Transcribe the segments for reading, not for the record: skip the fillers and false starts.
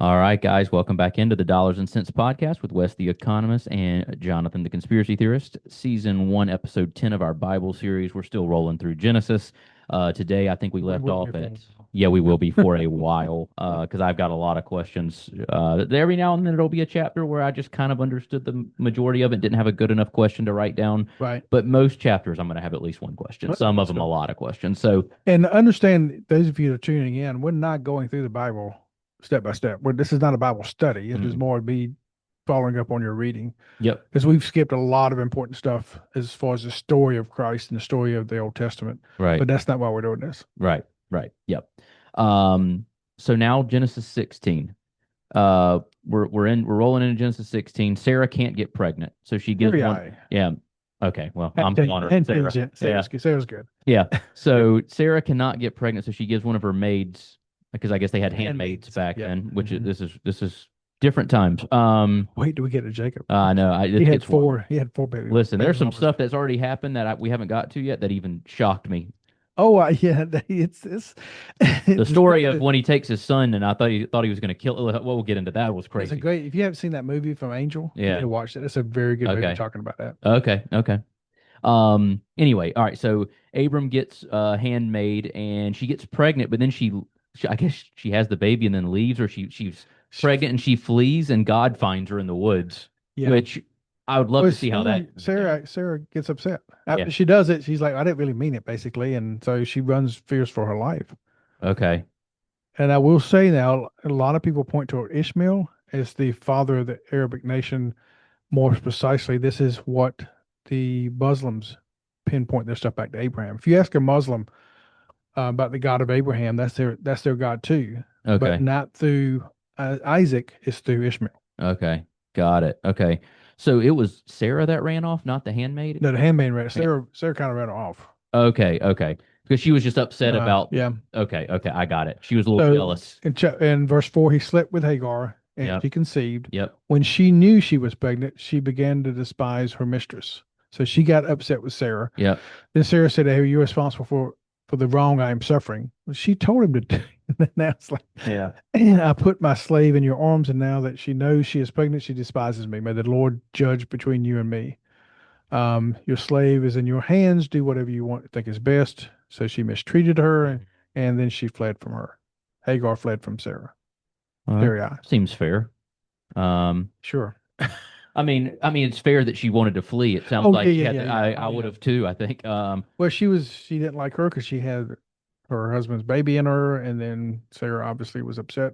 All right, guys, welcome back into the Dollars and Cents podcast with Wes the Economist and Jonathan the Conspiracy Theorist. Season 1, Episode 10 of our Bible series. We're still rolling through Genesis. Today, I think we We left will be off for a at, while. yeah, we will be for a while because I've got a lot of questions. Every now and then it'll be a chapter where I just kind of understood the majority of it, didn't have a good enough question to write down. Right. But most chapters, I'm going to have at least one question, some of That's them a good. lot of questions. So, And understand, those of you that are tuning in, we're not going through the Bible step by step. This is not a Bible study. It is mm, more me following up on your reading yep, because we've skipped a lot of important stuff as far as the story of Christ and the story of the Old Testament. right. But that's not why we're doing this. Right, right. Yep. Um, so now Genesis 16. We're rolling into Genesis 16. Sarah can't get pregnant, so she gives Very one. high. Yeah. Okay. Well, I'm calling her And Sarah. Yeah. Sarah's good. Yeah. So Sarah cannot get pregnant, so she gives one of her maids because I guess they had handmaids Handmaids. back Yep. then, which is Mhm. this is different times. Wait, do we get to Jacob? I know. He It had gets wild. four. He had four Listen, baby there's some mamas. stuff that's already happened that we haven't got to yet that even shocked me. Oh, yeah. It's The the stuff story of that when he takes his son, and I thought he was going to kill. Well, we'll get into that. Was it's a crazy. great. If you haven't seen that movie from Angel, you need Yeah. to watch it. It's a very good movie Okay. talking about that. Okay. Okay. Anyway, all right. So Abram gets handmaid, and she gets pregnant, but then she I guess she has the baby and then leaves, or she's She, pregnant and she flees, and God finds her in the woods, yeah. which I would love Well, to see how that. Sarah gets upset Yeah. after she does it. She's like, I didn't really mean it, basically, and so she runs fierce for her life. Okay. And I will say now, a lot of people point to Ishmael as the father of the Arabic nation. More precisely, this is what the Muslims pinpoint their stuff back to Abraham. If you ask a Muslim about the God of Abraham, that's their God too, but Okay. not through Isaac. It's through Ishmael. Okay. Got it. Okay. So it was Sarah that ran off, not the handmaid. No, the handmaiden ran. Yeah. Sarah kind of ran her off. Okay. Okay. Because she was just upset about. Yeah. Okay. Okay. I got it. She was a little So jealous. in verse 4, he slept with Hagar and Yep. she conceived. Yep. When she knew she was pregnant, she began to despise her mistress. So she got upset with Sarah. Yep. Then Sarah said, "Hey, you're responsible for the wrong I am suffering." Well, she told him to do. And now it's like, Yeah. I put my slave in your arms, and now that she knows she is pregnant, she despises me. May the Lord judge between you and me. Your slave is in your hands. Do whatever you want, think is best. So she mistreated her, and then she fled from her. Hagar fled from Sarah. Well, Very odd. seems fair. Um, Sure. I mean, it's fair that she wanted to flee. It sounds Oh, like she yeah, had yeah, to, yeah, yeah. I Oh, would yeah. have too, I think. Well, she didn't like her because she had her husband's baby in her, and then Sarah obviously was upset,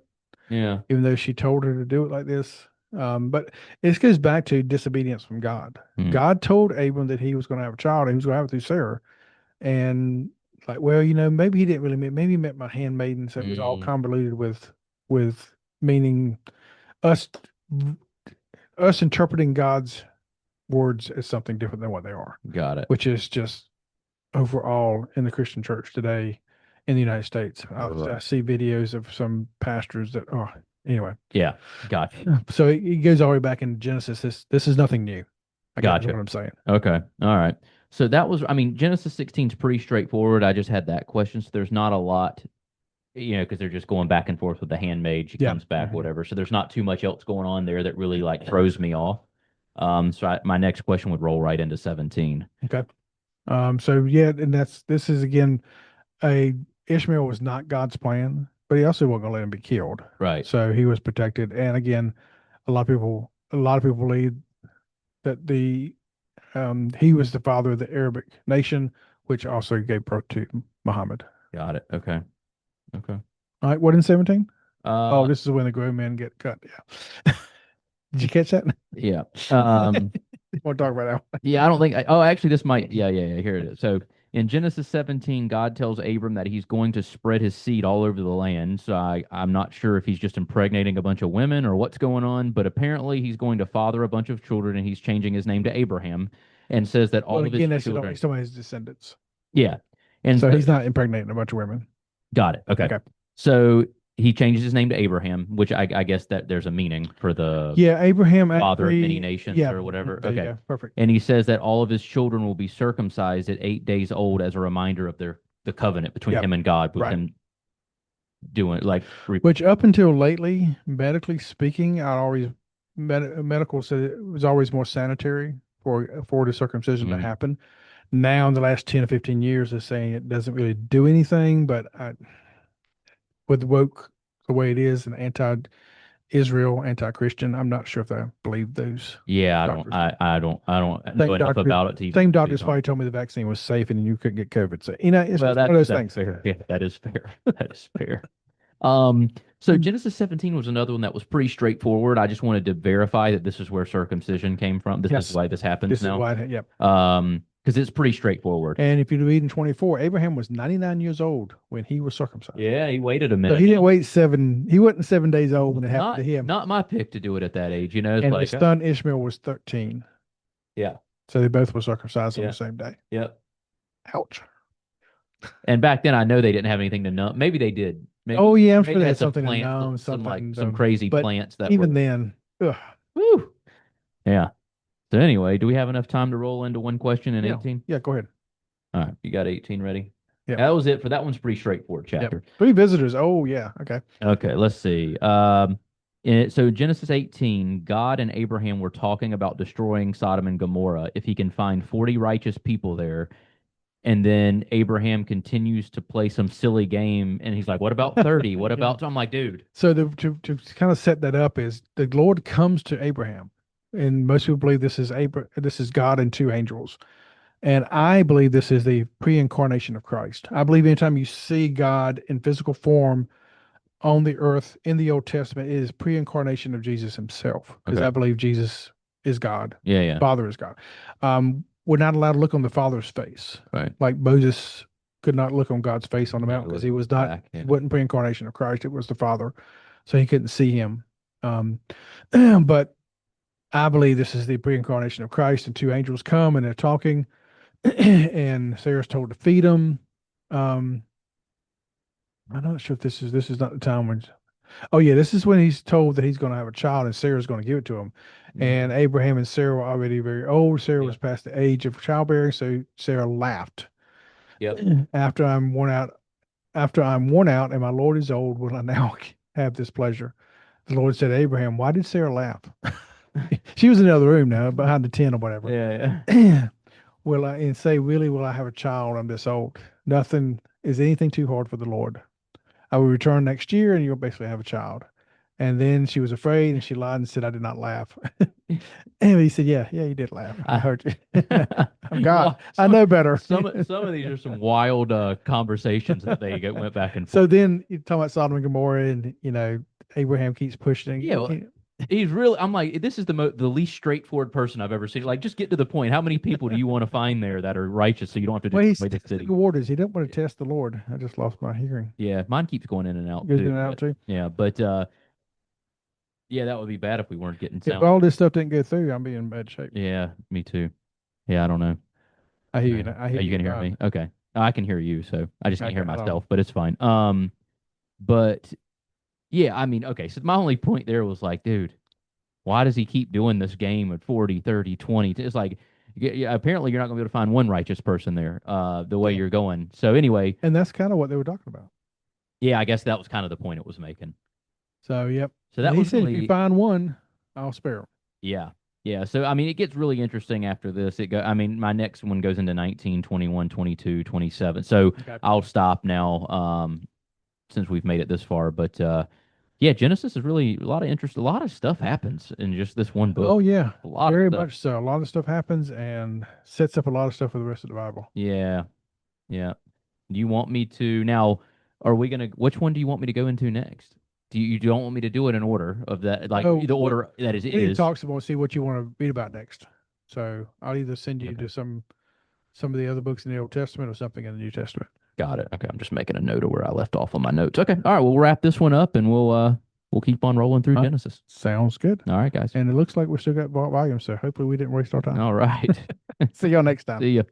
Yeah. even though she told her to do it like this. But this goes back to disobedience from God. Hmm. God told Abram that he was going to have a child, and he was going to have it through Sarah. And like, well, maybe he didn't really mean, maybe he meant my handmaiden. So it was all Mm, convoluted with meaning us us interpreting God's words as something different than what they are, got it. which is just overall in the Christian church today in the United States. Right. I see videos of some pastors that are anyway. Yeah. Gotcha. So it goes all the way back in Genesis. This is nothing new. I guess is Gotcha. what I'm saying. Okay. All right. So that was, I mean, Genesis 16 is pretty straightforward. I just had that question. So there's not a lot, because they're just going back and forth with the handmaid. She Yeah. comes back, Mhm. whatever. So there's not too much else going on there that really like throws me off. My next question would roll right into 17. Okay. So yeah, and this is again a Ishmael was not God's plan, but he also wasn't going to let him be killed. Right. So he was protected. And again, a lot of people believe that the he was the father of the Arabic nation, which also gave birth to Muhammad. Got it. Okay. Okay. All right, what in 17? Oh, Uh, this is when the grown men get cut. Yeah. Did you catch that? yeah. Um, Want to talk about that one? yeah, I don't think, oh, actually, this might, yeah, yeah, yeah, here it is. So in Genesis 17, God tells Abram that he's going to spread his seed all over the land. So I'm not sure if he's just impregnating a bunch of women or what's going on, but apparently he's going to father a bunch of children and he's changing his name to Abraham and says that Well, all of his again, that's children, he's talking about his descendants. yeah. And So he's not impregnating a bunch of women. got it. Okay. Okay. So he changes his name to Abraham, which I guess that there's a meaning for the Yeah, Abraham father of many actually. nations Yeah, or whatever. there you Okay. go. Perfect. And he says that all of his children will be circumcised at 8 days old as a reminder of the covenant between Yeah, him and God with right. him. doing like Which up until lately, medically speaking, medical said it was always more sanitary for the circumcision to mm, happen. Now, in the last 10 or 15 years, they're saying it doesn't really do anything, but with woke the way it is and anti-Israel, anti-Christian, I'm not sure if I believe those yeah, doctors. I don't know Same enough doctor, about it to even same speak doctors on it. probably told me the vaccine was safe and you couldn't get COVID. So, it's Well, just one of those that's things. fair. Yeah, that is fair. That is fair. Um, so Mm. Genesis 17 was another one that was pretty straightforward. I just wanted to verify that this is where circumcision came from. This is Yes, why this happens this is now. why, yep. Because it's pretty straightforward. And if you read in 24, Abraham was 99 years old when he was circumcised. Yeah, he waited a So minute. he didn't wait he wasn't 7 days old when it happened to him. Not my pick to do it at that age. You know, it's And like, his son Ishmael was 13. yeah, So they both were circumcised on yeah, the same day. yeah. Ouch. And back then, I know they didn't have anything to numb. Maybe they did. Oh yeah, I'm sure Maybe they they had had some something to plants, numb, some like something. some crazy But plants that even were. then, ugh, Woo. Yeah. So anyway, do we have enough time to roll into one question in yeah, 18? yeah. Go ahead. All right, you got 18 ready? Yep, That was it for that one's pretty straightforward yep. chapter. 3 visitors. Oh yeah, okay. Okay, let's see. So Genesis 18, God and Abraham were talking about destroying Sodom and Gomorrah if he can find 40 righteous people there. And then Abraham continues to play some silly game, and he's like, "What about 30? What Yeah. about?" I'm like, "Dude, So to kind of set that up is the Lord comes to Abraham, and most people believe this is God and two angels. And I believe this is the pre-incarnation of Christ. I believe anytime you see God in physical form on the earth in the Old Testament, it is pre-incarnation of Jesus himself, because okay, I believe Jesus is God, yeah, yeah, Father is God. We're not allowed to look on the Father's face, right, like Moses could not look on God's face on the yeah, mountain because look back, he yeah, wasn't pre-incarnation of Christ. It was the Father, so he couldn't see him. Um, but I believe this is the pre-incarnation of Christ, and two angels come and they're talking, and Sarah's told to feed them. Um, I'm not sure if this is not the time when. Oh yeah, this is when he's told that he's going to have a child, and Sarah's going to give it to him. hmm And Abraham and Sarah were already very old. Sarah yeah, was past the age of childbearing, so Sarah laughed. yep, After I'm worn out, after I'm worn out, and my Lord is old, will I now have this pleasure? The Lord said to Abraham, "Why did Sarah laugh?" She was in the other room now, behind the tent or whatever. yeah, Will I and say, really, will I have a child? I'm this old. Nothing is anything too hard for the Lord. I will return next year and you'll basically have a child. And then she was afraid and she lied and said, I did not laugh. And he said, yeah, yeah, you did laugh. I yeah. heard you. I'm God. Well, I know better. some of these are some wild conversations that went back and So forth. then you talk about Sodom and Gomorrah and, Abraham keeps pushing. Yeah, well, he's really. I'm like, this is the least straightforward person I've ever seen. Like, just get to the point. How many people do you want to find there that are righteous so you don't have to Well, he's destroy the testing city? the waters. He didn't want to test the Lord. I just lost my hearing. Yeah, mine keeps going in and It out goes in too. and out But too. yeah, yeah, that would be bad if we weren't getting If sound. all this stuff didn't go through, I'm be in bad shape. Yeah, me too. Yeah, I don't know. I hear you. Yeah. Now. I Oh, hear you you, can hear God. me. Okay. I can hear you, so I just can't Okay, hear I don't. myself, but it's fine. But yeah, I mean, okay, so my only point there was like, dude, why does he keep doing this game at 40, 30, 20? It's like, yeah, apparently you're not going to be able to find one righteous person there, the way Yeah. you're going. So anyway, And that's kind of what they were talking about. yeah, I guess that was kind of the point it was making. So, yep. So And that he was said, if you really, find one, I'll spare him. yeah, yeah. So I mean, it gets really interesting after this. I mean, my next one goes into 19, 21, 22, 27. So Okay. I'll stop now, since we've made it this far. But yeah, Genesis is really a lot of interest. A lot of stuff happens in just this one book. Oh, yeah. A lot of Very stuff. much so. A lot of stuff happens and sets up a lot of stuff for the rest of the Bible. Yeah, yeah. Do you want me to now? Are we gonna? Which one do you want me to go into next? You don't want me to do it in order of that, like Oh, the order that is we need to is. talk some more, see what you want to read about next. So I'll either send you Okay, to some of the other books in the Old Testament or something in the New Testament. got it. Okay, I'm just making a note of where I left off on my notes. Okay, all right. We'll wrap this one up, and we'll keep on rolling through All right. Genesis. Sounds good. All right, guys. And it looks like we still got volumes, so hopefully we didn't waste our time. All right. See y'all next time. See ya.